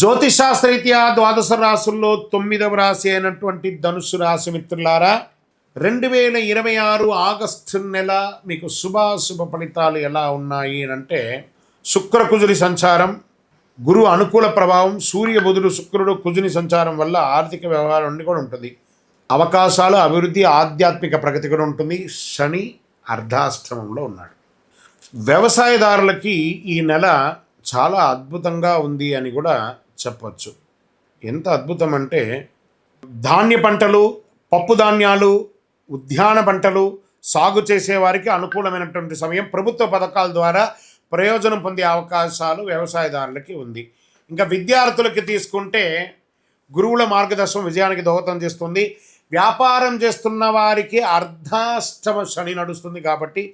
జ్యోతిషాస్త్రరీత్యా ద్వాదశ రాశుల్లో 9వ రాశి అయినటువంటి ధనుసు రాశి మిత్రులారా, 2026 ఆగస్టు నెల మీకు శుభాశుభ ఫలితాలు ఎలా ఉన్నాయి అంటే, శుక్రకుజుని సంచారం, గురు అనుకూల ప్రభావం, సూర్య బుధుడు శుక్రుడు కుజుని సంచారం వల్ల ఆర్థిక వ్యవహారం అన్ని కూడా ఉంటుంది. అవకాశాలు, అభివృద్ధి, ఆధ్యాత్మిక ప్రగతి కూడా ఉంటుంది. శని అర్ధాష్టమంలో ఉన్నాడు. వ్యవసాయదారులకి ఈ నెల చాలా అద్భుతంగా ఉంది అని కూడా చెప్పచ్చు. ఎంత అద్భుతం అంటే, ధాన్య పంటలు, పప్పు ధాన్యాలు, ఉద్యాన పంటలు సాగు చేసేవారికి అనుకూలమైనటువంటి సమయం. ప్రభుత్వ పథకాల ద్వారా ప్రయోజనం పొందే అవకాశాలు వ్యవసాయదారులకి ఉంది. ఇంకా విద్యార్థులకి తీసుకుంటే గురువుల మార్గదర్శనం విజయానికి దోహదం చేస్తుంది. వ్యాపారం చేస్తున్న వారికి అర్ధాష్టమ శని నడుస్తుంది కాబట్టి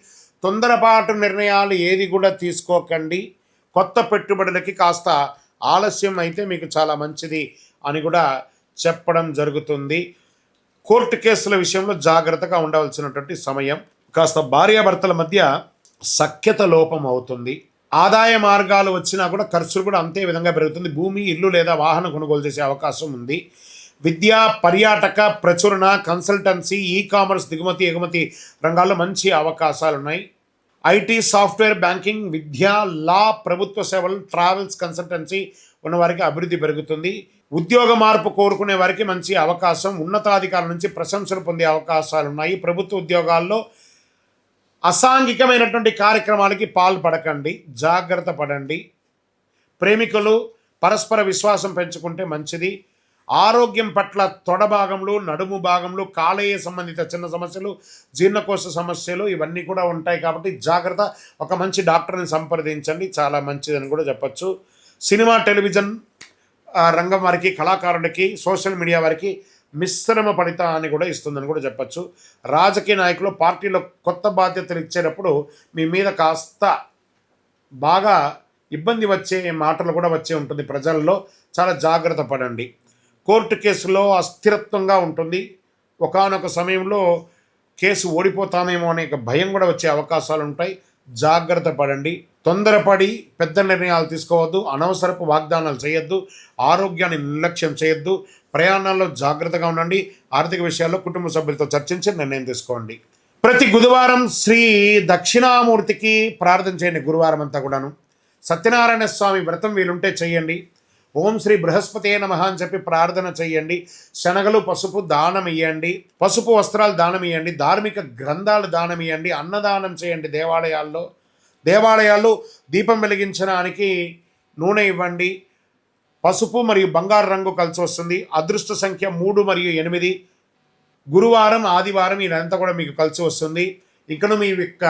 తొందరపాటు నిర్ణయాలు ఏది కూడా తీసుకోకండి. కొత్త పెట్టుబడులకి కాస్త ఆలస్యం అయితే మీకు చాలా మంచిది అని కూడా చెప్పడం జరుగుతుంది. కోర్టు కేసుల విషయంలో జాగ్రత్తగా ఉండవలసినటువంటి సమయం. కాస్త భార్యాభర్తల మధ్య సఖ్యత లోపం అవుతుంది. ఆదాయ మార్గాలు వచ్చినా కూడా ఖర్చులు కూడా అంతే విధంగా పెరుగుతుంది. భూమి, ఇల్లు లేదా వాహనం కొనుగోలు చేసే అవకాశం ఉంది. విద్య, పర్యాటక, ప్రచురణ, కన్సల్టెన్సీ, ఈ-కామర్స్, దిగుమతి ఎగుమతి రంగాల్లో మంచి అవకాశాలు ఉన్నాయి. ఐటీ, సాఫ్ట్వేర్, బ్యాంకింగ్, విద్య, లా, ప్రభుత్వ సేవలు, ట్రావెల్స్, కన్సల్టెన్సీ ఉన్నవారికి అభివృద్ధి పెరుగుతుంది. ఉద్యోగ మార్పు కోరుకునే వారికి మంచి అవకాశం. ఉన్నతాధికారుల నుంచి ప్రశంసలు పొందే అవకాశాలు ఉన్నాయి. ప్రభుత్వ ఉద్యోగాల్లో అసాంఘికమైనటువంటి కార్యక్రమాలకి పాల్పడకండి, జాగ్రత్త పడండి. ప్రేమికులు పరస్పర విశ్వాసం పెంచుకుంటే మంచిది. ఆరోగ్యం పట్ల తొడ భాగంలో, నడుము భాగంలో, కాలేయ సంబంధిత చిన్న సమస్యలు, జీర్ణకోశ సమస్యలు ఇవన్నీ కూడా ఉంటాయి కాబట్టి జాగ్రత్త. ఒక మంచి డాక్టర్ని సంప్రదించండి, చాలా మంచిదని కూడా చెప్పచ్చు. సినిమా, టెలివిజన్ రంగం వారికి, కళాకారులకి, సోషల్ మీడియా వారికి మిశ్రమ ఫలితాన్ని కూడా ఇస్తుందని కూడా చెప్పచ్చు. రాజకీయ నాయకులు పార్టీలో కొత్త బాధ్యతలు ఇచ్చేటప్పుడు మీ మీద కాస్త బాగా ఇబ్బంది వచ్చే మాటలు కూడా వచ్చే ఉంటుంది. ప్రజల్లో చాలా జాగ్రత్త పడండి. కోర్టు కేసులో అస్థిరత్వంగా ఉంటుంది. ఒకానొక సమయంలో కేసు ఓడిపోతామేమో అనే భయం కూడా వచ్చే అవకాశాలు ఉంటాయి. జాగ్రత్త పడండి. తొందరపడి పెద్ద నిర్ణయాలు తీసుకోవద్దు. అనవసరపు వాగ్దానాలు చేయొద్దు. ఆరోగ్యాన్ని నిర్లక్ష్యం చేయొద్దు. ప్రయాణాల్లో జాగ్రత్తగా ఉండండి. ఆర్థిక విషయాల్లో కుటుంబ సభ్యులతో చర్చించి నిర్ణయం తీసుకోండి. ప్రతి బుధవారం శ్రీ దక్షిణామూర్తికి ప్రార్థన చేయండి. గురువారం అంతా కూడాను సత్యనారాయణ స్వామి వ్రతం వీలుంటే చేయండి. ఓం శ్రీ బృహస్పతే నమః అని చెప్పి ప్రార్థన చేయండి. శనగలు, పసుపు దానం ఇవ్వండి. పసుపు వస్త్రాలు దానం ఇవ్వండి. ధార్మిక గ్రంథాలు దానం ఇవ్వండి. అన్నదానం చేయండి. దేవాలయాల్లో దీపం వెలిగించడానికి నూనె ఇవ్వండి. పసుపు మరియు బంగారు రంగు కలిసి వస్తుంది. అదృష్ట సంఖ్య 3 మరియు 8. గురువారం, ఆదివారం ఇదంతా కూడా మీకు కలిసి వస్తుంది. ఇంకను మీ యొక్క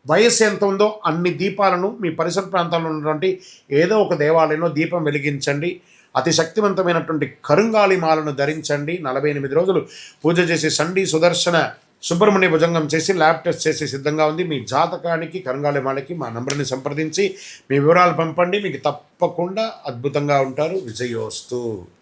వయస్సు ఎంత ఉందో అన్ని దీపాలను మీ పరిసర ప్రాంతాల్లో ఉన్నటువంటి ఏదో ఒక దేవాలయంలో దీపం వెలిగించండి. అతి శక్తివంతమైనటువంటి కరుంగాలి మాలను ధరించండి. 48 రోజులు పూజ చేసి సండి సుదర్శన సుబ్రహ్మణ్య భుజంగం చేసి ల్యాబ్ టెస్ట్ చేసి సిద్ధంగా ఉంది. మీ జాతకానికి, కరుంగాలి మాలకి మా నంబర్ని సంప్రదించి మీ వివరాలు పంపండి. మీకు తప్పకుండా అద్భుతంగా ఉంటారు. విజయోస్తు.